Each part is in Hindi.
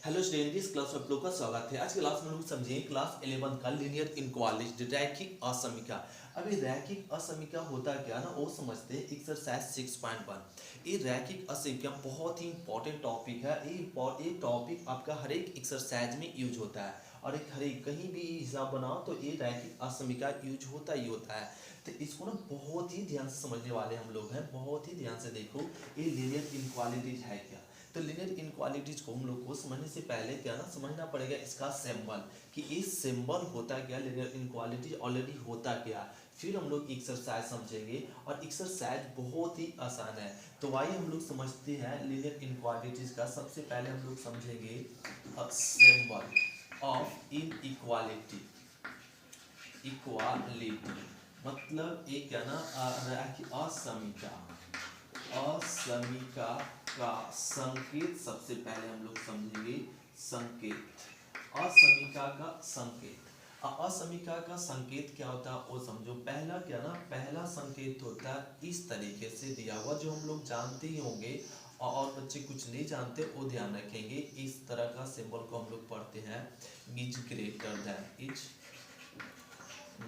हेलो स्टूडेंट, इस क्लास में आप लोग का स्वागत है। आज की क्लास में हम लोग समझेंगे क्लास 11 का लीनियर इनक्वालिटी, रैखिक असमीका। अभी रैखिक असमीका होता क्या ना, वो समझते हैं। एक्सरसाइज 6.1। ये रैखिक असमीका बहुत ही इंपॉर्टेंट टॉपिक है। ये टॉपिक आपका हर एक एक्सरसाइज में यूज होता है और एक हर एक कहीं भी हिसाब बनाओ तो ये रैखिक असमीका यूज होता ही होता है। तो इसको ना बहुत ही ध्यान से समझने वाले हम लोग हैं। बहुत ही ध्यान से देखो ये लीनियर इनक्वालिटीज है क्या। तो लीनियर इनक्वालिटीज को हम लोग को समझने से पहले क्या ना समझना पड़ेगा इसका सिंबल, कि इस सिंबल होता क्या, लीनियर इनक्वालिटी ऑलरेडी होता क्या। फिर हम लोग एक्सरसाइज समझेंगे और एक्सरसाइज बहुत ही आसान है। तो आइए हम लोग समझते हैं लीनियर इनक्वालिटीज का। सबसे पहले हम लोग समझेंगे सिंबल ऑफ इनइक्वालिटी। इक्वालिटी मतलब एक क्या ना असमीका। असमीका का संकेत सबसे पहले हम लोग समझेंगे। संकेत, असमीका का संकेत। असमीका का संकेत क्या होता है वो समझो। पहला क्या ना, पहला संकेत होता है इस तरीके से दिया हुआ, जो हम लोग जानते ही होंगे और बच्चे कुछ नहीं जानते वो ध्यान रखेंगे। इस तरह का सिंबल को हम लोग पढ़ते हैं is greater than. Is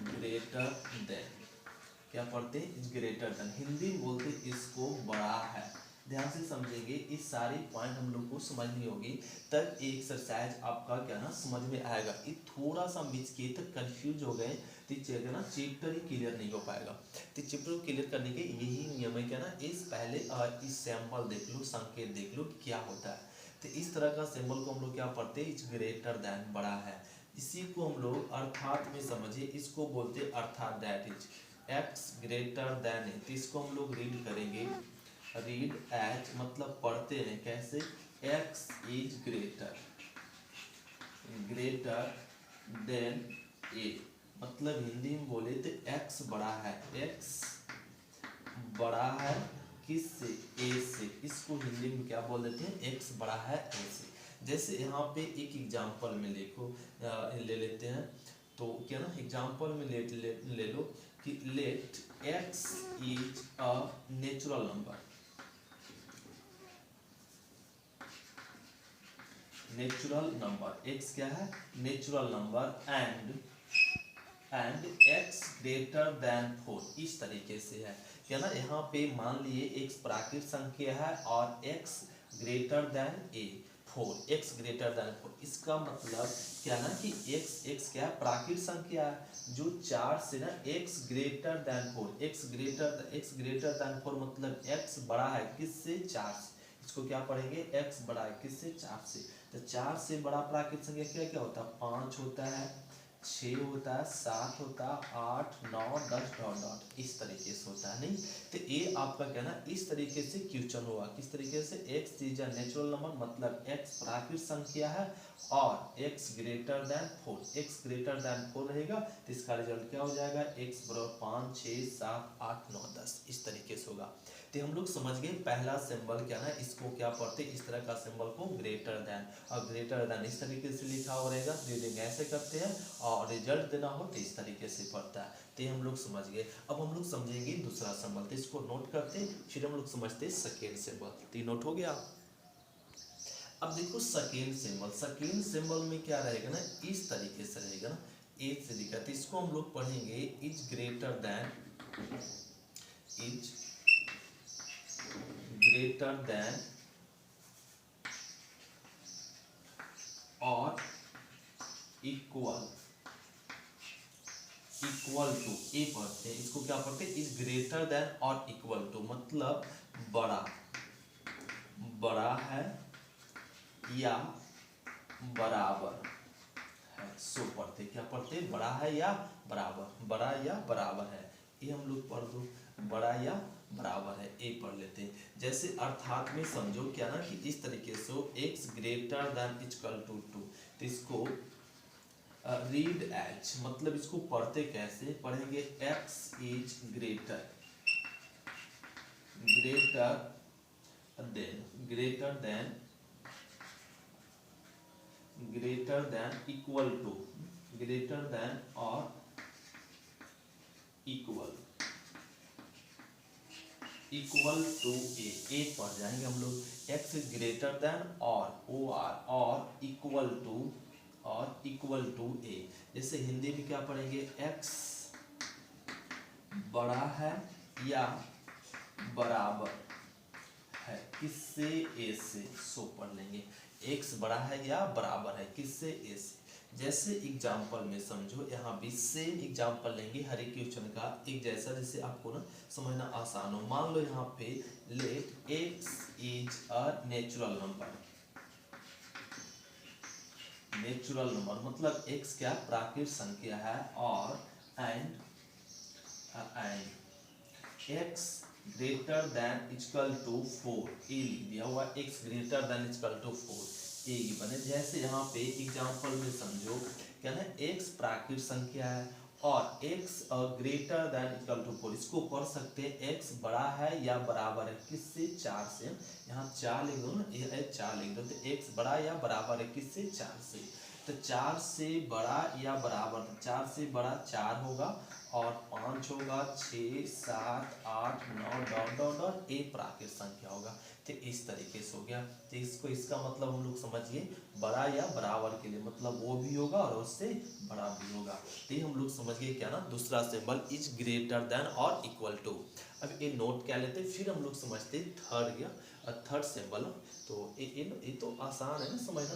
greater than क्या पढ़ते हैं, इज ग्रेटर देन। हिंदी में बोलते इसको बड़ा है। ध्यान से समझेंगे, इस सारी पॉइंट हम लोग को समझनी होगी, तब एक्सरसाइज आपका क्या ना समझ में आएगा। ये थोड़ा सा मिस किए तो कंफ्यूज हो गए तो ना चैप्टर ही क्लियर नहीं हो पाएगा। तो चैप्टर को क्लियर करने के यही नियम है क्या ना, इस पहले इस सैंपल देख लो, संकेत देख लो क्या होता है। तो इस तरह का सिंबल को हम लोग क्या पढ़ते हैं, इज ग्रेटर देन, बड़ा है। इसी को हम लोग अर्थात में समझिए, इसको बोलते अर्थात, that is x greater then है। तो इसको हम लोग रीड करेंगे, रीड एच मतलब पढ़ते हैं कैसे, x is greater, greater then a। मतलब हिंदी में बोले तो x बड़ा है, x बड़ा है किससे, a से। इसको हिंदी में क्या बोल देते हैं, x बड़ा है a से। जैसे यहाँ पे एक एग्जाम्पल में देखो, ले लेते हैं। तो क्या ना एग्जाम्पल में ले लो कि let x is a natural number. Natural number, x क्या है, natural number, and x greater than 4। इस तरीके से है क्या ना। यहाँ पे मान लिए x प्राकृत संख्या है और x greater then a 4, x greater than 4। इसका मतलब क्या ना कि x क्या है, प्राकृत संख्या है जो 4 से ना x greater than 4, x greater than 4 मतलब x बड़ा है किससे, 4 से। इसको क्या पढ़ेंगे, x बड़ा है किससे, 4 से। तो 4 से बड़ा प्राकृत संख्या क्या क्या होता है, 5 होता है, 6 होता है, 7 होता है, 8 9 10 डॉट डॉट इस तरीके से होता है। नहीं तो ये आपका क्या ना इस तरीके से क्वेश्चन हुआ, किस तरीके से, x is a natural number मतलब x प्राकृत संख्या है और x greater than 4, x greater than 4 रहेगा तो इसका रिजल्ट क्या हो जाएगा, x बराबर 5 6 7 8 9 10 इस तरीके से होगा। तो हम लोग समझ गए पहला सिंबल क्या ना, इसको क्या पढ़ते, इस तरह का सिंबल को ग्रेटर देन। और ग्रेटर देन इस तरीके से लिखा हो रहेगा, रीडिंग ऐसे करते हैं और रिजल्ट देना हो तो इस तरीके से पढ़ता है। तो हम लोग समझ गए। अब हम लोग समझेंगे दूसरा सिंबल, तो इसको नोट करते फिर हम लोग समझते सेकेंड सिंबल। तो नोट हो गया। अब देखो सेकेंड सिंबल, सेकेंड सिंबल में क्या रहेगा ना, इस तरीके से रहेगा ना, ए से लिखा। तो इसको हम लोग पढ़ेंगे is greater than, is greater than और इक्वल, इक्वल टू। ए पढ़ते हैं, इसको क्या पढ़ते हैं, इज ग्रेटर देन और इक्वल टू मतलब बड़ा, बड़ा है या बराबर है। सो पढ़ते क्या पढ़ते, बड़ा है या बराबर, बड़ा या बराबर है। ये हम लोग पढ़ दो, बड़ा या बराबर है, ए पढ़ लेते हैं। जैसे अर्थात में समझो क्या ना कि इस तरीके से x greater than equal to 2। तो इसको रीड एच मतलब इसको पढ़ते कैसे, पढ़ेंगे x is greater, greater than equal to, greater than और इक्वल टू ए। पढ़ जाएंगे हम लोग, x ग्रेटर देन और ओ आर और इक्वल टू और इक्वल टू ए। जैसे हिंदी में क्या पढ़ेंगे, x बड़ा है या बराबर है किससे, ए से। सो पढ़ लेंगे x बड़ा है या बराबर है किससे, ए से। जैसे एग्जाम्पल में समझो, यहाँ भी सेम एग्जाम्पल लेंगे हर एक क्वेश्चन का एक जैसा, जिससे आपको ना समझना आसान हो। मान लो यहाँ पे let x is a natural number. Natural number मतलब x क्या प्राकृतिक संख्या है, और and x greater than equal to 4, ए लिख दिया हुआ, x greater than equal to 4 ए ही बने। जैसे यहाँ पे एग्जांपल में समझो क्या है, x प्राकृतिक संख्या है और x greater than equal to 4, इसको पढ़ सकते हैं x बड़ा है या बराबर है किससे, 4 से। यहाँ 4 लिख दो ना, ये 4 लिख दो, तो x बड़ा या बराबर है किससे, 4 से। तो 4 से बड़ा या बराबर, 4 से बड़ा 4 होगा और 5 होगा, 6 7 8 9 डॉट डॉट डॉट ए प्राकृतिक संख्या होगा। तो इस तरीके से हो गया। तो इसको इसका मतलब हम लोग समझिए, बड़ा या बराबर के लिए मतलब वो भी होगा और उससे बड़ा भी होगा। तो हम लोग समझ गए क्या ना, दूसरा सिंबल इज ग्रेटर देन और इक्वल टू। अब ये नोट क्या लेते, फिर हम लोग समझते थर्ड सिंबल। तो ये तो आसान है ना समझना।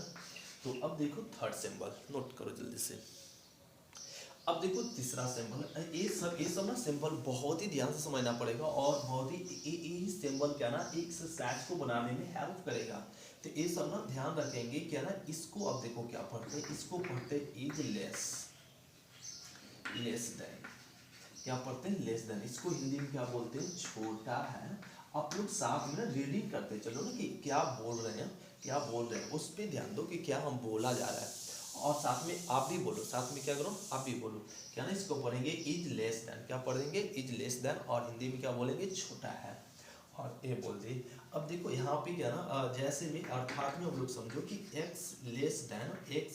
तो अब देखो थर्ड सिंबल, नोट करो जल्दी से। अब देखो तीसरा सिंबल, ये सब ना सिंबल बहुत ही ध्यान से समझना पड़ेगा और बहुत ही सिंबल क्या ना एक्सरसाइज को बनाने में हेल्प करेगा। तो ये सब ना ध्यान रखेंगे क्या ना। इसको अब देखो क्या पढ़ते हैं, इसको पढ़ते इज लेस देन। क्या पढ़ते हैं, लेस देन। इसको हिंदी में क्या बोलते हैं, छोटा है। आप लोग साथ में ना रीडिंग करते चलो ना कि क्या बोल रहे हैं, क्या बोल रहे हैं, उस पर ध्यान दो कि क्या हम बोला जा रहा है। और साथ में आप भी बोलो, साथ में क्या करो, आप भी बोलो क्या ना। इसको पढ़ेंगे इज लेस देन, क्या पढ़ेंगे, इज लेस देन, और हिंदी में क्या बोलेंगे, छोटा है, और ए बोल दिए। अब देखो यहाँ पे क्या ना, जैसे में अर्थात में हम लोग समझो कि x लेस देन ए,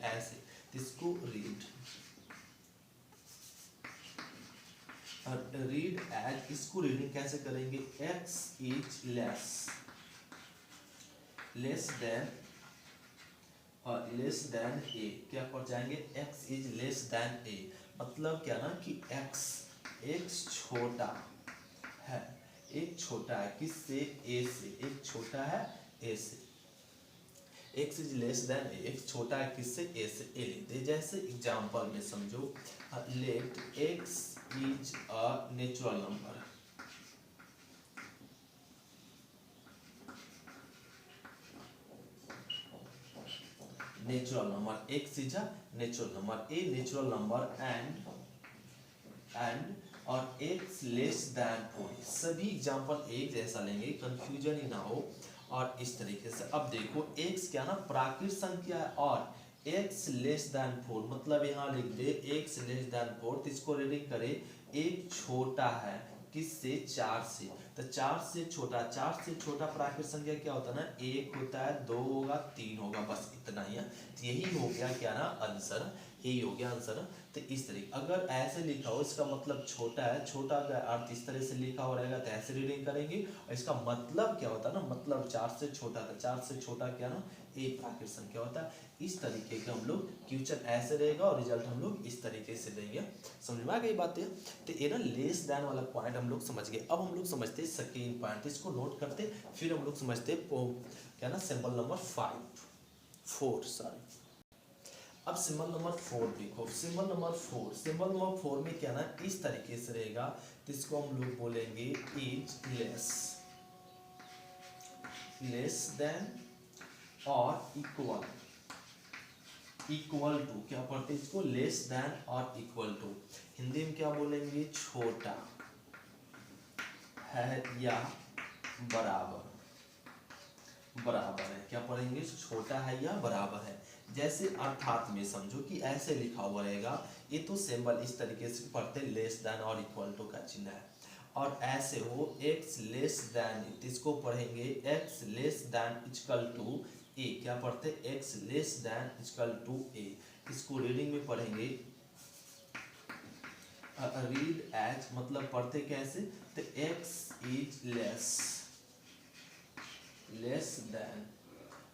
ऐसे। इसको रीड एज, इसको रीडिंग कैसे करेंगे, x इज लेस देन ए, क्या पढ़ जाएंगे, x इज लेस देन ए। मतलब क्या ना कि x छोटा है, एक छोटा है किससे, ए से, एक छोटा है ए से। x इज लेस देन ए, एक छोटा है किससे, ए से, ए लेते। जैसे एग्जांपल में समझो, let x is a natural number. Natural number, x is a natural number, a natural number and और x लेस देन 4। सभी एग्जांपल एक जैसा लेंगे, कंफ्यूजन ही ना हो। और इस तरीके से अब देखो x क्या ना प्राकृतिक संख्या है और x लेस देन 4, मतलब यहाँ लिख दे x लेस देन 4। तो इसको रीडिंग करें, एक छोटा है किससे, 4 से। तो 4 से छोटा प्राकृतिक संख्या क्या होता है ना, 1 होता है, 2 होगा, 3 होगा, बस इतना ही है। तो यही हो गया क्या ना आंसर, यही हो गया आंसर। तो इस तरीके अगर ऐसे लिखा हो, इसका मतलब छोटा है, छोटा का अर्थ इस तरह से लिखा हो रहेगा, तो ऐसे रीडिंग करेंगे। और इसका मतलब क्या होता है ना, मतलब 4 से छोटा था, 4 से छोटा क्या ना, ए प्राकृतिक संख्या होता है। इस तरीके का हम लोग क्वेश्चन ऐसे रहेगा और रिजल्ट हम लोग इस तरीके से देंगे। समझ में आ गई बातें। तो ये ना लेस देन वाला पॉइंट हम लोग समझ गए। अब हम लोग समझते हैं सेकेंड पॉइंट, इसको नोट करते, फिर हम लोग समझते क्या ना सिंबल नंबर 4 सॉरी। अब सिंबल नंबर 4 देखो, सिंबल नंबर 4 में क्या ना इस तरीके से रहेगा। तो इसको हम लोग बोलेंगे इज लेस देन और इक्वल टू। क्या पढ़ते हैं इसको, लेस देन और इक्वल टू। हिंदी में क्या बोलेंगे, छोटा है या बराबर है। क्या पढ़ेंगे, छोटा है या बराबर है। जैसे अर्थात में समझो कि ऐसे लिखा हुआ रहेगा, ये तो सिंबल इस तरीके से पढ़ते लेस देन और इक्वल टू का चिन्ह है। और ऐसे हो x लेस देन, इसको पढ़ेंगे x less than equal to a. क्या पढ़ते, x less than equal to a. इसको रीडिंग में पढ़ेंगे रीड एज, मतलब पढ़ते कैसे, तो x is less than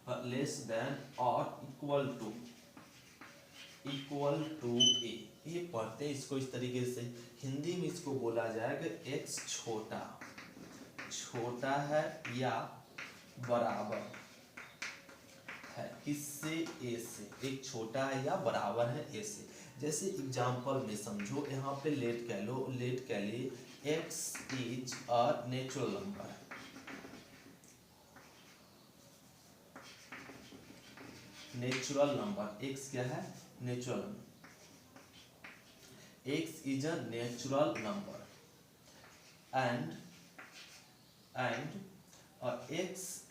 less than और इक्वल टू ए, ये पढ़ते हैं इसको इस तरीके से। हिंदी में इसको बोला जाएगा x छोटा है या बराबर है किससे, ए से। एक छोटा है या बराबर है ए से। जैसे एग्जांपल में समझो, यहाँ पे लेट कह लिए x is a natural number. Natural number x क्या है, natural number. x is a natural number and x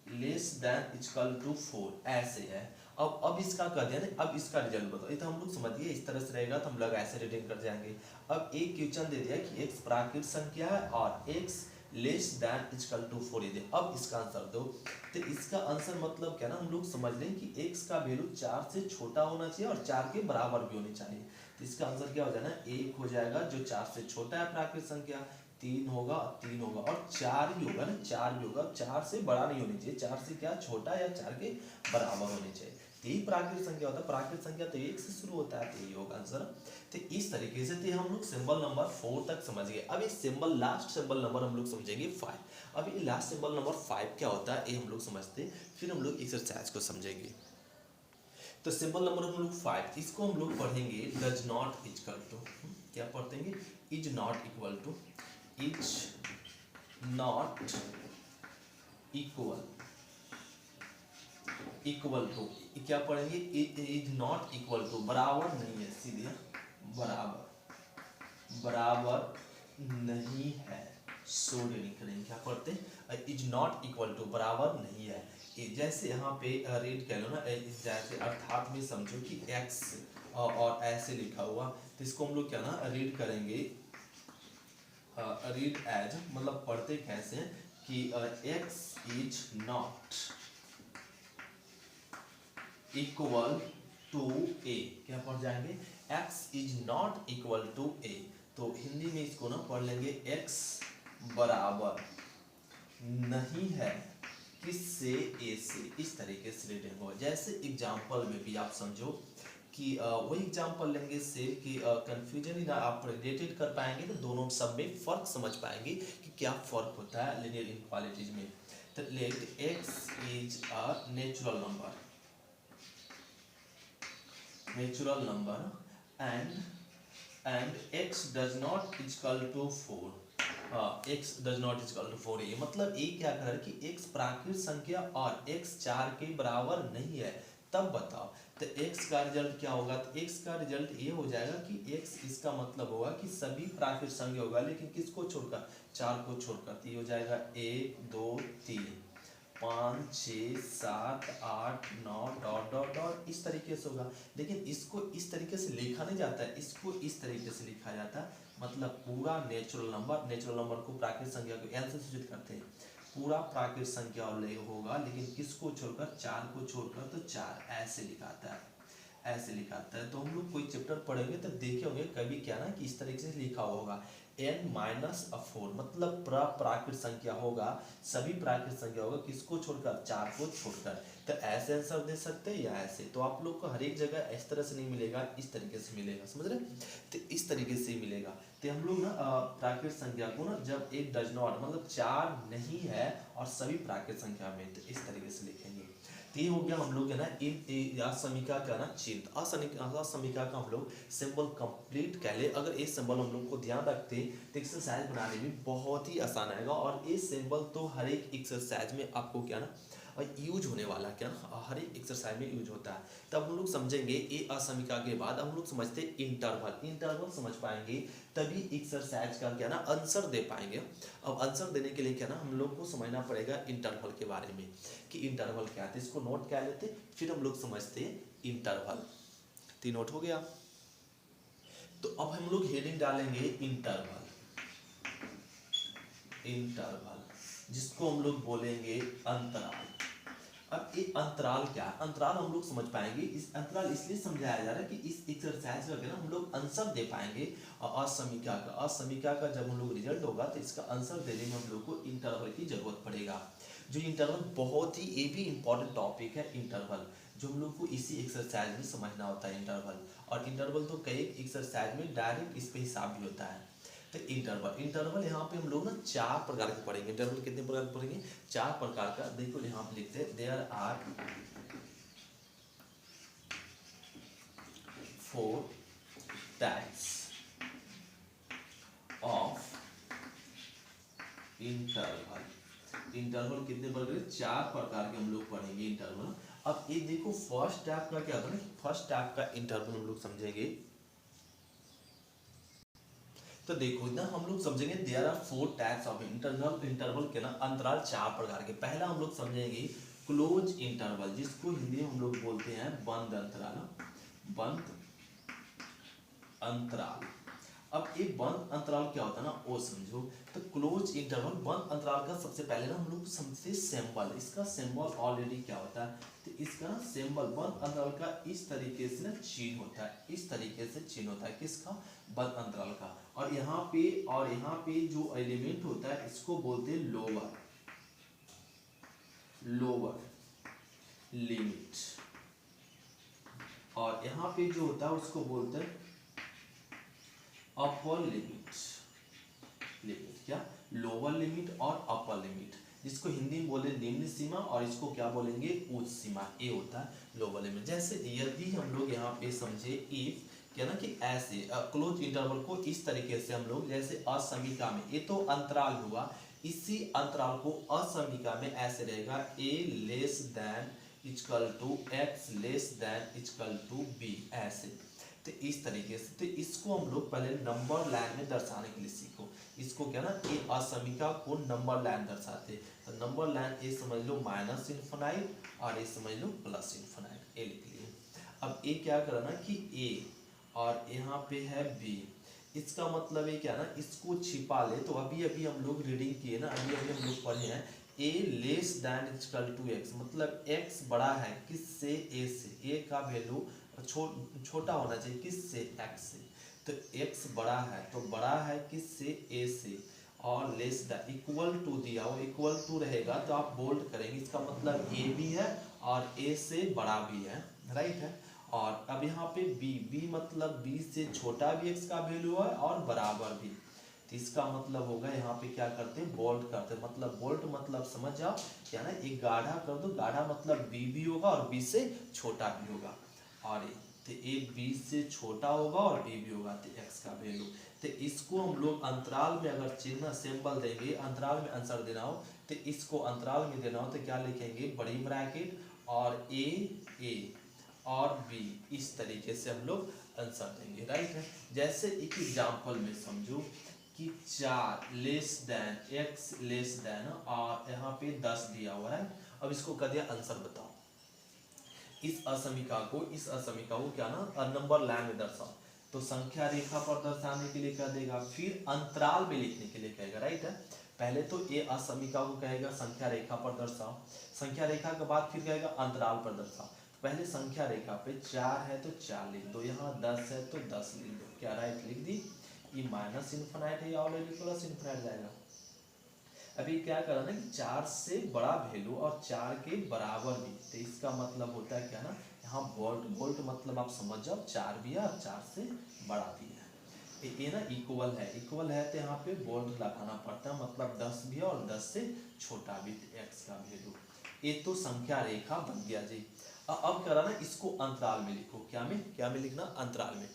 less than equal to 4, ऐसे है। अब इसका कर दिया ना, अब इसका रिजल्ट बताओ। ये तो हम लोग समझ गए, इस तरह से रहेगा तो हम लोग ऐसे रीडिंग कर जाएंगे। अब एक क्वेश्चन दे दिया कि x प्राकृत संख्या है और x less than equal to 4 दे, अब इसका आंसर दो। तो इसका आंसर मतलब क्या ना, हम लोग समझ लें कि x का वैल्यू 4 से छोटा होना चाहिए और 4 के बराबर भी होनी चाहिए। तो इसका आंसर क्या हो जाएगा, 1 हो जाएगा जो 4 से छोटा है प्राकृत संख्या, 3 होगा और 4 भी होगा ना, 4 भी होगा। 4 से बड़ा नहीं होनी चाहिए, 4 से क्या छोटा या 4 के बराबर होनी चाहिए। तो यही प्राकृत संख्या होता है। प्राकृत संख्या तो 1 से शुरू होता है, तो यही होगा आंसर। तो इस तरीके से हम लोग सिंबल नंबर 4 तक समझ गए। अब ये सिंबल, लास्ट सिंबल नंबर हम लोग समझेंगे 5। अब ये लास्ट सिंबल नंबर 5 क्या होता है ये हम लोग समझते, फिर हम लोग एक्सरसाइज को समझेंगे। तो सिंबल नंबर हम लोग 5, इसको हम लोग पढ़ेंगे डज नॉट इक्वल टू, क्या पढ़ेंगे, is not equal to, is not equal to, क्या पढ़ेंगे, इज नॉट इक्वल टू, बराबर नहीं है, सीधे बराबर नहीं है, सो रीडिंग करेंगे। क्या पढ़ते हैं, इज नॉट इक्वल टू, बराबर नहीं है। जैसे यहाँ पे रीड कह लो ना, जैसे अर्थात में समझो कि x और ऐसे लिखा हुआ, तो इसको हम लोग क्या ना रीड करेंगे, रीड एज, मतलब पढ़ते कैसे कि x is not equal to a, क्या पढ़ जाएंगे, x is not equal to a. तो हिंदी में इसको ना पढ़ लेंगे, x बराबर नहीं है किससे, ए से। इस तरीके से रीडिंग हो। जैसे एग्जाम्पल में भी आप समझो कि वही एग्जाम्पल लेंगे से कि कंफ्यूजन ही ना आप रिलेटेड कर पाएंगे, तो दोनों सब में फर्क समझ पाएंगे कि क्या फर्क होता है लिनियर इनक्वालिटीज में। तो let x is a natural number and x does not equal to 4, x does not equal to 4, ये मतलब ये क्या कर रहा है कि x प्राकृत संख्या और x 4 के बराबर नहीं है, तब बताओ। तो x का रिजल्ट क्या होगा, तो x का रिजल्ट ये हो जाएगा कि x, इसका मतलब होगा कि सभी प्राकृत संख्या होगा, लेकिन किसको छोड़कर, 4 को छोड़कर। तो ये हो जाएगा 1 2 3 5 6 7 8 9 डॉट डॉट डॉट, इस तरीके से होगा। लेकिन इसको इस तरीके से लिखा नहीं जाता है, इसको इस तरीके से लिखा जाता है, मतलब पूरा नेचुरल नंबर को प्राकृत संख्या को एल से सूचित करते हैं। पूरा प्राकृत संख्या और होगा, लेकिन किसको छोड़कर, 4 को छोड़कर, तो 4 ऐसे लिखाता है। तो हम लोग कोई चैप्टर पढ़ेंगे तो देखे होंगे कभी क्या ना कि इस तरीके से लिखा होगा n-4, मतलब प्राकृत संख्या होगा, सभी प्राकृत संख्या होगा, किसको छोड़कर, 4 को छोड़कर। तो ऐसे आंसर दे सकते हैं या ऐसे। तो आप लोग को हर एक जगह इस तरह से नहीं मिलेगा, इस तरीके से मिलेगा, समझ रहे। तो इस तरीके से ही मिलेगा। तो हम लोग ना प्राकृत संख्या को ना, जब एक डज नॉट मतलब 4 नहीं है और सभी प्राकृत संख्या में, तो इस तरीके से लिखेंगे। तो ये हो गया हम लोग है ना इन असमीका का ना चिन्ह, असमीका का हम लोग सिंबल कंप्लीट कह ले। अगर ये सिंबल हम लोग को ध्यान रखते तो एक्सरसाइज बनाने में बहुत ही आसान आएगा। और ये सिंबल तो हर एक एक्सरसाइज में आपको क्या ना यूज होने वाला, क्या ना हर एक एक्सरसाइज में यूज होता है। तब हम लोग समझेंगे ये असमीका के बाद हम लोग समझते इंटरवल समझ पाएंगे, तभी एक्सरसाइज का क्या ना आंसर दे पाएंगे। अब आंसर देने के लिए क्या ना हम लोग को समझना पड़ेगा इंटरवल के बारे में कि इंटरवल क्या है। इसको नोट क्या लेते, फिर हम लोग समझते इंटरवल। तो नोट हो गया। तो अब हम लोग हेडिंग डालेंगे इंटरवल, जिसको हम लोग बोलेंगे अंतराल। अब ये अंतराल क्या है, अंतराल हम लोग समझ पाएंगे। इस अंतराल इसलिए समझाया जा रहा है कि इस एक्सरसाइज का ना हम लोग आंसर दे पाएंगे असमीका का जब हम लोग रिजल्ट होगा तो इसका आंसर देने में हम लोग को इंटरवल की जरूरत पड़ेगा। जो इंटरवल बहुत ही ये भी इंपॉर्टेंट टॉपिक है इंटरवल, जो हम लोग को इसी एक्सरसाइज में समझना होता है इंटरवल। और इंटरवल तो कई एक्सरसाइज में डायरेक्ट इस पे हिसाब भी होता है। तो इंटरवल, इंटरवल यहाँ पे हम लोग ना 4 प्रकार के पढ़ेंगे। इंटरवल कितने प्रकार के पढ़ेंगे? 4 प्रकार का। देखो यहाँ पे लिखते हैं there are 4 types of interval. Interval कितने प्रकार के? 4 प्रकार के हम लोग पढ़ेंगे इंटरवल। अब ये देखो फर्स्ट टाइप का क्या होता है, फर्स्ट टाइप का इंटरवल हम लोग समझेंगे। तो देखो ना हम लोग समझेंगे there are 4 types of interval. Interval के ना अंतराल 4 प्रकार के। पहला हम लोग समझेंगे क्लोज इंटरवल, जिसको हिंदी में हम लोग बोलते हैं बंद अंतराल। बंद अंतराल। अब ये बंद अंतराल क्या होता है ना वो समझो। तो क्लोज इंटरवल बंद अंतराल का सबसे पहले ना हम लोग समझते सिंबल। इसका सिंबल ऑलरेडी क्या होता है, तो इसका ना सिंबल बंद अंतराल का इस तरीके से ना चिन्ह होता है। इस तरीके से चिन्ह होता है किसका? बंद अंतराल का। और यहाँ पे जो एलिमेंट होता है इसको बोलते हैं लोअर लिमिट। और यहाँ पे जो होता है उसको बोलते हैं अपर लिमिट। क्या? लोअर लिमिट और अपर लिमिट, जिसको हिंदी में बोले निम्न सीमा, और इसको क्या बोलेंगे? उच्च सीमा। ये होता है लोअर लिमिट। जैसे यदि हम लोग यहाँ पे समझे इफ क्या ना कि ऐसे क्लोज इंटरवल को इस तरीके से हम लोग जैसे असमीका में, ये तो अंतराल हुआ, इसी अंतराल को असमीका में ऐसे रहेगा a less than equal to x less than equal to b, ऐसे। तो इस तरीके से, तो इसको हम लोग पहले नंबर लाइन में दर्शाने के लिए सीखो। इसको क्या ना ये असमीका को नंबर लाइन दर्शाते। तो नंबर लाइन ये समझ लो माइनस इनफिनाइट और ये समझ लो प्लस इनफिनाइट, ये लिख लिए। अब ये क्या करना कि a और यहाँ पे है b, इसका मतलब ये क्या ना इसको छिपा ले। तो अभी अभी हम लोग रीडिंग किए ना, अभी अभी हम लोग पढ़े हैं a less than equal to x, मतलब x बड़ा है किससे? a से। a का वैल्यू छोटा होना चाहिए किससे? x से। तो x बड़ा है तो बड़ा है किससे? a से। और लेस दैन इक्वल टू दिया हो, इक्वल टू रहेगा तो आप बोल्ड करेंगे, इसका मतलब a भी है और a से बड़ा भी है, राइट है। और अब यहाँ पे b मतलब b से छोटा भी x का वैल्यू है और बराबर भी। तो इसका मतलब होगा यहाँ पे क्या करते हैं? बोल्ड करते हैं। मतलब बोल्ड मतलब समझ जाओ क्या ना, एक गाढ़ा कर दो। गाढ़ा मतलब b भी होगा और b से छोटा भी होगा। और तो a b से छोटा होगा और b भी होगा, तो x का वैल्यू। तो इसको हम लोग अंतराल में अगर चिन्ह सिंबल देंगे, अंतराल में आंसर देना हो तो इसको अंतराल में देना हो तो क्या लिखेंगे? बड़ी ब्रैकेट और a और b, इस तरीके से हम लोग आंसर देंगे, राइट है। जैसे एक एग्जांपल में समझो कि 4 less than x less than, और यहाँ पे 10 दिया हुआ है। अब इसको कह दिया आंसर बताओ। इस असमीका को क्या ना नंबर लाइन में दर्शाओ। तो संख्या रेखा पर दर्शाने के लिए कह देगा, फिर अंतराल में लिखने के लिए कहेगा, राइट है। पहले तो ये असमीका को कहेगा संख्या रेखा पर दर्शाओ, संख्या रेखा के बाद फिर कहेगा अंतराल पर दर्शाओ। पहले संख्या रेखा पे 4 है तो 4 लिख दो, यहाँ 10 है तो 10 लिख दो, क्या राइट लिख दी। ये माइनस इनफिनाइट है, ऑलरेडी प्लस इनफिनाइट जाएगा। अभी क्या करा ना कि 4 से बड़ा वैल्यू और 4 के बराबर भी, तो इसका मतलब होता है क्या ना, यहाँ वोल्ट मतलब आप समझ जाओ 4 भी है और 4 से बड़ा भी है। ये ना इक्वल है तो यहाँ पे वोल्ट लगाना पड़ता है, मतलब 10 भी है और 10 से छोटा भी, x का वैल्यू। ये तो संख्या रेखा बन गया जी। अब करा ना इसको अंतराल में लिखो, क्या में लिखना? अंतराल में।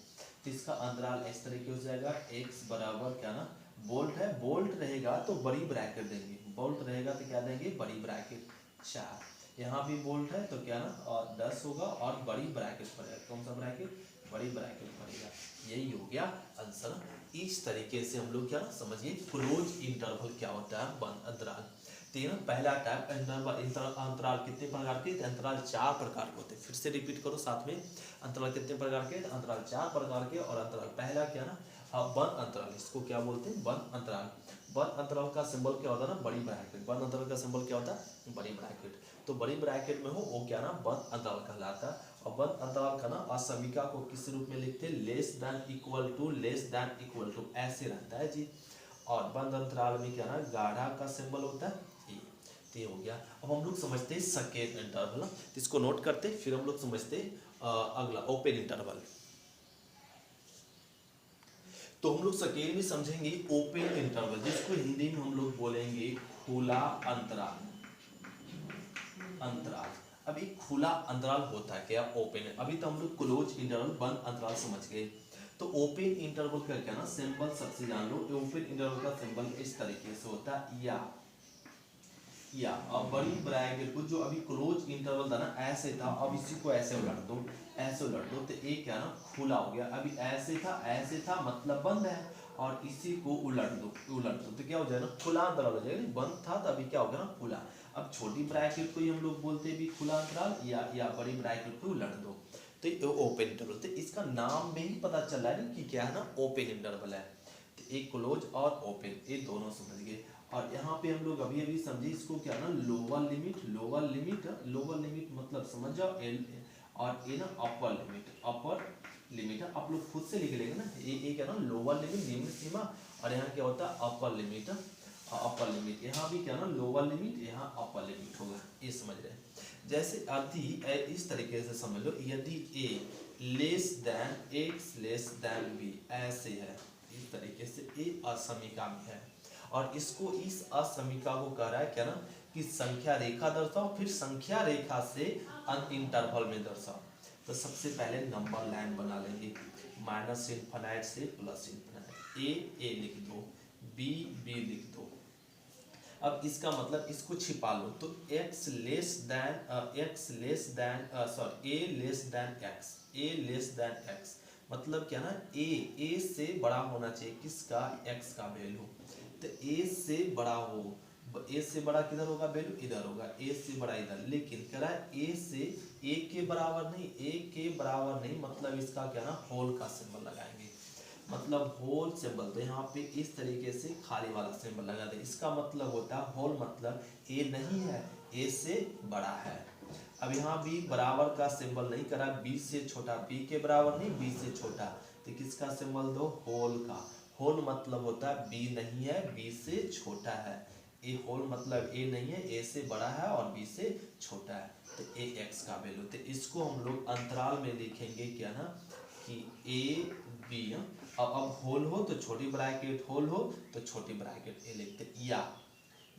तो इसका अंतराल इस तरीके हो जाएगा, x बराबर क्या ना बोल्ट है, बोल्ट रहेगा तो बड़ी ब्रैकेट देंगे, बोल्ट रहेगा तो क्या देंगे? बड़ी ब्रैकेट 4। यहाँ भी बोल्ट है तो क्या ना और 10 होगा और बड़ी ब्रैकेट पड़ेगा, कौन सा ब्रैकेट? बड़ी ब्रैकेट पड़ेगा। यही हो गया आंसर। इस तरीके से हम लोग क्या ना समझिए क्लोज इंटरवल क्या होता है, बंद अंतराल। तो पहला टाइप अंतराल कितने प्रकार के? अंतराल 4 प्रकार के होते हैं। फिर से रिपीट करो साथ में, अंतराल कितने प्रकार के? अंतराल 4 प्रकार के। और अंतराल पहला क्या ना बंद अंतराल, इसको क्या बोलते हैं? बंद अंतराल। बंद अंतराल का सिंबल क्या होता है ना? बड़ी ब्रैकेट। बंद अंतराल का सिंबल क्या होता है? बड़ी ब्रैकेट। तो बड़ी ब्रैकेट में हो वो क्या ना बंद अंतराल कहलाता है। और बंद अंतराल का ना असमीका को किस रूप में लिखते हैं? लेस देन इक्वल टू, ऐसे रहता है जी। और बंद अंतराल में क्या ना गाढ़ा का सिंबल होता है ये। तो ये हो गया। अब हम लोग समझते हैं सेकेंड इंटरवल, तो इसको नोट करते फिर हम लोग समझते अगला ओपन इंटरवल। तो हम लोग सेकेंड में समझेंगे ओपन इंटरवल, जिसको हिंदी में हम लोग बोलेंगे खुला अंतराल। अंतराल, अब एक खुला अंतराल होता है क्या, ओपन। अभी तो हम लोग क्लोज इंटरवल बंद अंतराल समझ गए। तो ओपन इंटरवल का क्या ना सिंबल सबसे जान लो। ओपन इंटरवल का सिंबल इस तरीके से होता है या अब बड़ी ब्रैकेट को, जो अभी क्लोज इंटरवल था ना ऐसे था, अब इसी को ऐसे उलट दो, ऐसे उलट दो, तो एक क्या ना खुला हो गया। अभी ऐसे था मतलब बंद है, और इसी को उलट दो तो क्या हो जाएगा ना खुला अंतराल हो जाएगा। बंद था तो अभी क्या हो गया ना खुला। अब छोटी ब्रैकेट को ही हम लोग बोलते भी खुला अंतराल, या बड़ी ब्रैकेट को उलट दो तो ये ओपन इंटरवल। तो इसका नाम में ही पता चल रहा है ना कि क्या है ना ओपन इंटरवल है। तो एक क्लोज और ओपन ये दोनों समझ गए। और यहाँ पे हम लोग अभी समझे इसको क्या ना लोअर लिमिट मतलब समझ जाओ एल, और ये ना अपर लिमिट है। आप लोग खुद से लिख लेंगे ना, ये क्या ना लोअर लिमिट निम्न सीमा, और यहाँ क्या होता है अपर लिमिट। यहाँ भी क्या ना लोअर लिमिट, यहाँ अपर लिमिट होगा, ये समझ रहे हैं। जैसे यदि इस तरीके से समझ लो, यदि a less than x less then b ऐसे है, इस तरीके से a असमीका में है, और इसको इस असमीका को कह रहा है क्या ना कि संख्या रेखा दर्शाओ, फिर संख्या रेखा से इंटरवल में दर्शाओ। तो सबसे पहले नंबर लाइन बना लेंगे, माइनस इनफिनिट से प्लस इनफिनिट। ए लिख दो, बी लिख दो। अब इसका मतलब इसको छिपा लो, तो a लेस देन x, मतलब क्या ना a से बड़ा होना चाहिए किसका, x का वैल्यू। तो a से बड़ा हो, a से बड़ा किधर होगा वैल्यू, इधर होगा, a से बड़ा इधर। लेकिन कह रहा है a से a के बराबर नहीं, मतलब इसका क्या ना होल का सिंबल लगाएंगे, मतलब होल सिंबल। तो यहाँ पे इस तरीके से खाली वाला सिंबल लगा दे, इसका मतलब होता है होल मतलब a नहीं है, a से बड़ा है। अब यहाँ भी बराबर का सिंबल नहीं करा, b से छोटा, b के बराबर नहीं, b से छोटा, तो किसका सिंबल दो, होल का। होल मतलब होता है b नहीं है, b से छोटा है। ए होल मतलब a नहीं है, a से बड़ा है और b से छोटा है, तो a x का वैल्यू। तो इसको हम लोग अंतराल में लिखेंगे क्या ना कि a b। अब होल हो तो छोटी ब्रैकेट, होल हो तो छोटी ब्रैकेट ए लिखते,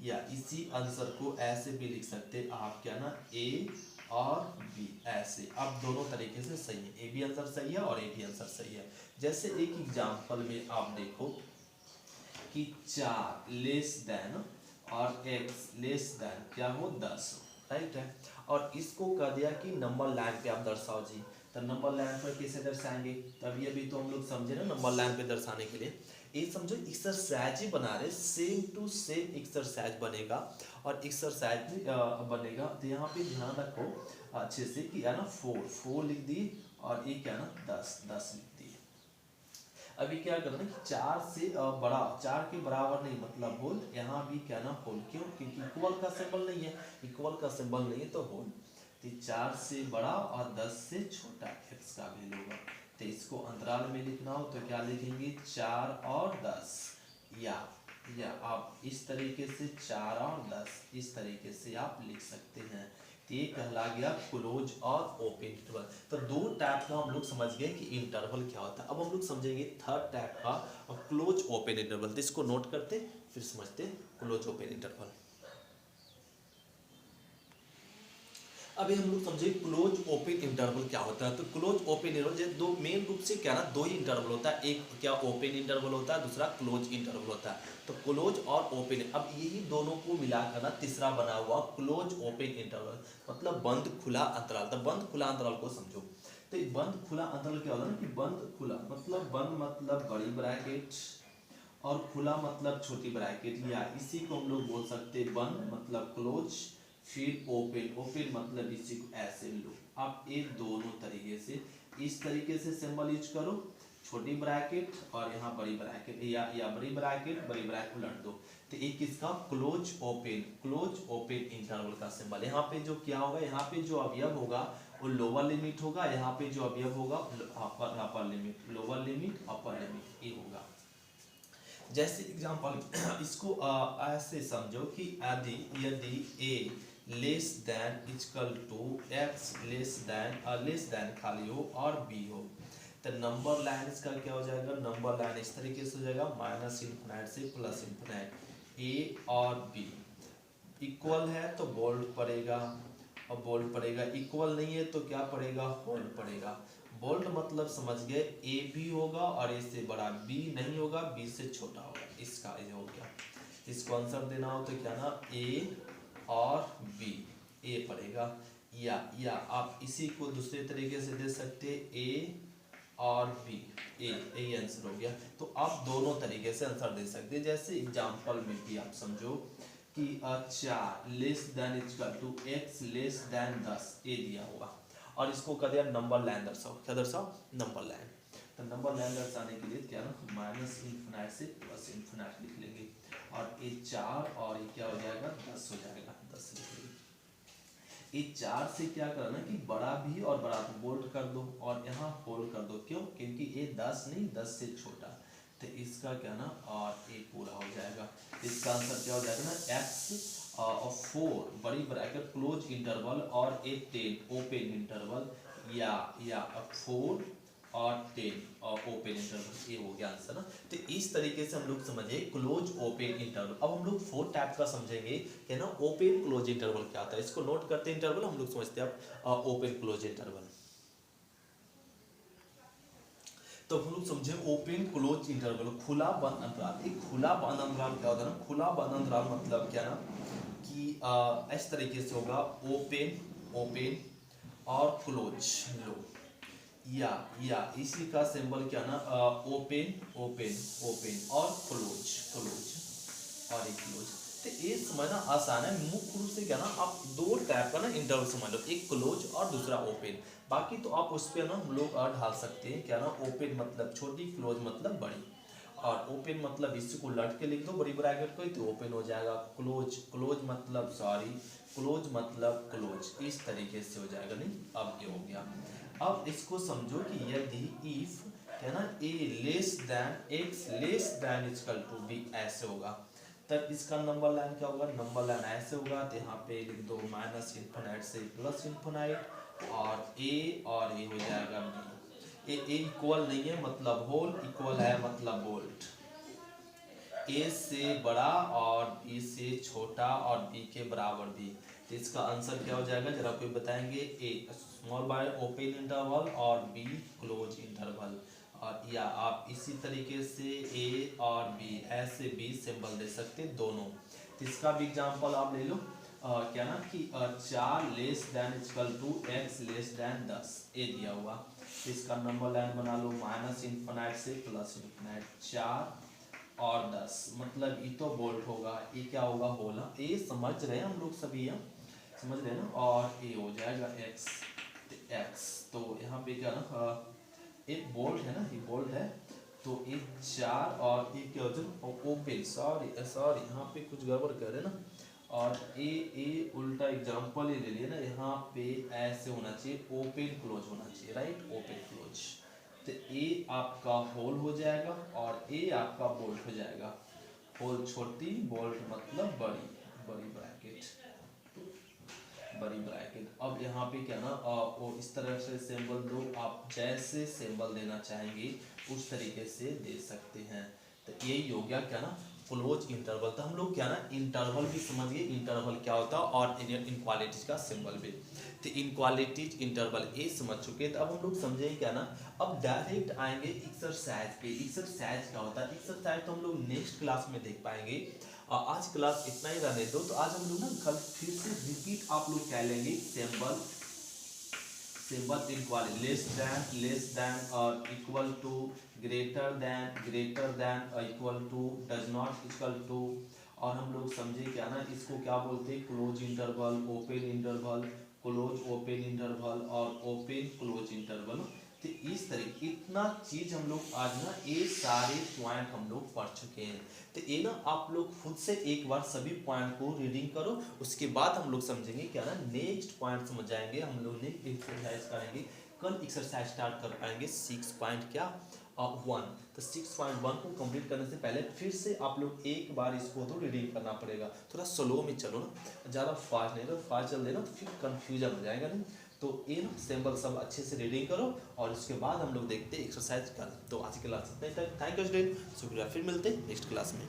या इसी आंसर को ऐसे भी लिख सकते आप क्या ना ए और बी ऐसे। अब दोनों तरीके से सही है, ए भी आंसर सही है और ए भी आंसर सही है। जैसे एक एग्जांपल में आप देखो कि 4 लेस देन और x लेस देन क्या हो 10, राइट है। और इसको कह दिया कि नंबर लाइन पे आप दर्शाओ जी, तो नंबर लाइन पर कैसे दर्शाएंगे, तभी अभी तो हम लोग समझे ना नंबर लाइन पे दर्शाने के लिए। ये समझो एक्सरसाइज ही बना रहे, सेम टू सेम एक्सरसाइज बनेगा, और एक्सरसाइज में बनेगा। तो यहाँ पे ध्यान रखो अच्छे से कि है ना 4 लिख दिए, और ये क्या ना 10 लिख दिए। अभी क्या करना कि 4 से बड़ा, 4 के बराबर नहीं मतलब होल, यहाँ भी क्या ना होल, क्यों, क्योंकि इक्वल का सिंबल नहीं है, इक्वल का सिंबल नहीं है तो होल। तो 4 से बड़ा और 10 से छोटा x का वैल्यू होगा। तो इसको अंतराल में लिखना हो तो क्या लिखेंगे 4 और 10, या आप इस तरीके से 4 और 10 इस तरीके से आप लिख सकते हैं। तो ये कहला गया क्लोज और ओपन इंटरवल। तो दो टाइप का हम लोग समझ गए कि इंटरवल क्या होता है। अब हम लोग समझेंगे थर्ड टाइप का क्लोज ओपन इंटरवल। तो इसको नोट करते फिर समझते क्लोज ओपन इंटरवल। अभी हम लोग समझे क्लोज ओपन इंटरवल क्या होता है। तो क्लोज ओपन इंटरवल दो मेन रूप से क्या ना दो ही इंटरवल होता है, एक क्या ओपन इंटरवल होता है, दूसरा क्लोज इंटरवल होता है। तो क्लोज और ओपन, अब यही दोनों को मिलाकर ना तीसरा बना हुआ क्लोज ओपन इंटरवल, मतलब बंद खुला अंतराल। तो बंद खुला अंतराल को समझो, तो बंद खुला अंतराल क्या होता है ना कि बंद खुला मतलब बंद मतलब बड़ी ब्रैकेट और खुला मतलब छोटी ब्रैकेट, या इसी को हम लोग बोल सकते हैं बंद मतलब क्लोज, फिर ओपन मतलब इसी को ऐसे लो। आप ये दोनों तरीके से इस तरीके से सिंबल यूज करो, छोटी ब्रैकेट और यहाँ बड़ी ब्रैकेट, या बड़ी ब्रैकेट उलट दो। तो एक किसका क्लोज ओपन इंटरवल का सिंबल। यहाँ पे जो क्या होगा, यहाँ पे जो अवयव होगा वो लोअर लिमिट होगा, यहाँ पे जो अवयव होगा upper limit, lower limit upper limit ये होगा। जैसे एग्जांपल इसको ऐसे समझो कि यदि यदि a less than equal to x less than खाली हो और b हो, तो नंबर लाइन इसका क्या हो जाएगा, नंबर लाइन इस तरीके से हो जाएगा माइनस इन्फिनाइट से प्लस इन्फिनाइट, a और b इक्वल है तो बोल्ड पड़ेगा, और बोल्ड पड़ेगा, इक्वल नहीं है तो क्या पड़ेगा, होल्ड पड़ेगा। बोल्ड मतलब समझ गए ए भी होगा और ए से बड़ा, बी नहीं होगा, बी से छोटा होगा, इसका ये हो गया। इसको आंसर देना हो तो क्या ना, ए और बी, ए पड़ेगा, या आप इसी को दूसरे तरीके से दे सकते, ए और बी, ए आंसर हो गया। तो आप दोनों तरीके से आंसर दे सकते हैं। जैसे एग्जांपल में भी आप समझो कि 4 less than equal to x less than 10 ए दिया हुआ, और इसको कर दिया नंबर लाइन दर्शाओ, क्या दर्शाओ, नंबर लाइन। तो नंबर लाइन दर्शाने के लिए क्या ना, माइनस इन्फिनाइट से प्लस इन्फिनाइट लिख लेंगे, और ये 4 और ये क्या हो जाएगा, 10 हो जाएगा, 10 लिख लेंगे। ये 4 से क्या करना कि बड़ा भी और बड़ा तो बोल्ड कर दो, और यहाँ होल्ड कर दो, क्यों, क्योंकि ये 10 नहीं, 10 से छोटा, तो इसका क्या ना, और ये पूरा हो जाएगा। इसका आंसर क्या हो जाएगा ना, x और 4 बड़ी ब्रैकेट क्लोज इंटरवल और ए 10 ओपन इंटरवल, या 4 और 10 और ओपन इंटरवल, ये हो गया आंसर ना। तो इस तरीके से हम लोग समझे क्लोज ओपन इंटरवल। अब हम लोग 4 टाइप का समझेंगे कि ना, ओपन क्लोज इंटरवल क्या होता है, इसको नोट करते हैं। इंटरवल हम लोग समझते हैं अब ओपन क्लोज इंटरवल। तो हम लोग समझे ओपन क्लोज इंटरवल, खुला बंद अंतराल। एक खुला बंद अंतराल क्या होता है ना, खुला बंद अंतराल मतलब क्या ना कि इस तरीके से होगा, ओपन और क्लोज लो, या इसी का सिंबल क्या ना, ओपन और क्लोज और एक क्लोज। तो ये समझना आसान है। मुख्य रूप से क्या ना, आप दो टाइप का ना इंटरवल समझ लो, एक क्लोज और दूसरा ओपन। बाकी तो आप उस पर ना हम लोग ढाल सकते हैं क्या ना, ओपन मतलब छोटी, क्लोज मतलब बड़ी, और ओपन मतलब इसको लट के लिख दो बड़ी ब्रैकेट को, तो ओपन हो जाएगा। क्लोज मतलब क्लोज, इस तरीके से हो जाएगा। नहीं, अब ये हो गया। अब इसको समझो कि यदि इफ है ना, a less than x less than equal to b ऐसे होगा, तब इसका नंबर लाइन क्या होगा, नंबर लाइन ऐसे होगा। तो यहाँ पे लिख दो माइनस इन्फिनाइट से प्लस इन्फिनाइट, और a हो जाएगा b। ए इक्वल नहीं है मतलब होल, इक्वल है मतलब बोल्ट। a से बड़ा और b से छोटा और b के बराबर b। तो इसका आंसर क्या हो जाएगा, जरा कोई बताएंगे, a small bye open interval और b क्लोज इंटरवल। और या आप इसी तरीके से a और b ऐसे b सिंबल दे सकते दोनों। तो इसका भी एग्जांपल आप ले लो, क्या ना कि 4 less than equal to x less than 10 ए दिया हुआ। तो इसका नंबर लाइन बना लो माइनस इन्फिनाइट से प्लस इन्फिनाइट, 4 और 10 मतलब ये तो बोल्ट होगा, ये क्या होगा, होला। ये समझ रहे हैं हम लोग सभी, यहाँ समझ रहे हैं ना। और ये हो जाएगा x, तो यहाँ पे क्या ना, एक बोल्ट है ना, ये बोल्ट है, तो ये 4 और ये क्या होता है, ओपन, सॉरी यहाँ पे कुछ गड़बड़ कर रहे हैं ना, और ए उल्टा एग्जांपल ही ले लिया ना, यहाँ पे ऐसे होना चाहिए, ओपन क्लोज होना चाहिए, राइट, ओपन क्लोज। तो ए आपका होल हो जाएगा और ए आपका बोल्ट हो जाएगा। होल छोटी, बोल्ट मतलब बड़ी ब्रैकेट। अब यहाँ पे क्या ना, वो इस तरह से सिंबल दो, आप जैसे सिंबल देना चाहेंगे उस तरीके से दे सकते हैं। तो यही हो गया क्या ना, क्लोज इंटरवल। तो हम लोग क्या ना, इंटरवल भी समझ गए, इंटरवल क्या होता है, और इनक्वालिटीज का सिंबल भी। तो इनक्वालिटीज इंटरवल ये समझ चुके। तो अब हम लोग समझेंगे क्या ना, अब डायरेक्ट आएंगे एक्सरसाइज पे। एक्सरसाइज क्या होता है, एक्सरसाइज तो हम लोग नेक्स्ट क्लास में देख पाएंगे, और आज क्लास इतना ही रहने दो। तो आज हम लोग ना कल फिर से रिपीट आप लोग कह लेंगे सिंबल इक्वालिटी, लेस देन और equal to, greater than equal to, does not equal to. और हम लोग समझे क्या ना, इसको क्या बोलते हैं, close interval, open interval, close open interval और ओपन क्लोज इंटरवल। तो इस तरीके इतना चीज हम लोग आज ना ये सारे पॉइंट हम लोग पढ़ चुके हैं। तो ये ना आप लोग खुद से एक बार सभी पॉइंट को रीडिंग करो, उसके बाद हम लोग समझेंगे क्या ना, नेक्स्ट पॉइंट समझ जाएंगे। हम लोग नेक्स्ट एक्सरसाइज करेंगे, कल एक्सरसाइज स्टार्ट कर पाएंगे 6 पॉइंट क्या, 1। तो 6.1 को कंप्लीट करने से पहले फिर से आप लोग एक बार इसको तो रीडिंग करना पड़ेगा। थोड़ा स्लो में चलो ना, ज़्यादा फास्ट नहीं, तो फास्ट चल देना तो फिर कन्फ्यूजन हो जाएगा नहीं। तो ये ना सिंबल सब अच्छे से रीडिंग करो और उसके बाद हम लोग देखते हैं एक्सरसाइज कल। तो आज की क्लास इतना ही, थैंक यू स्टूडेंट, शुक्रिया, फिर मिलते हैं नेक्स्ट क्लास में।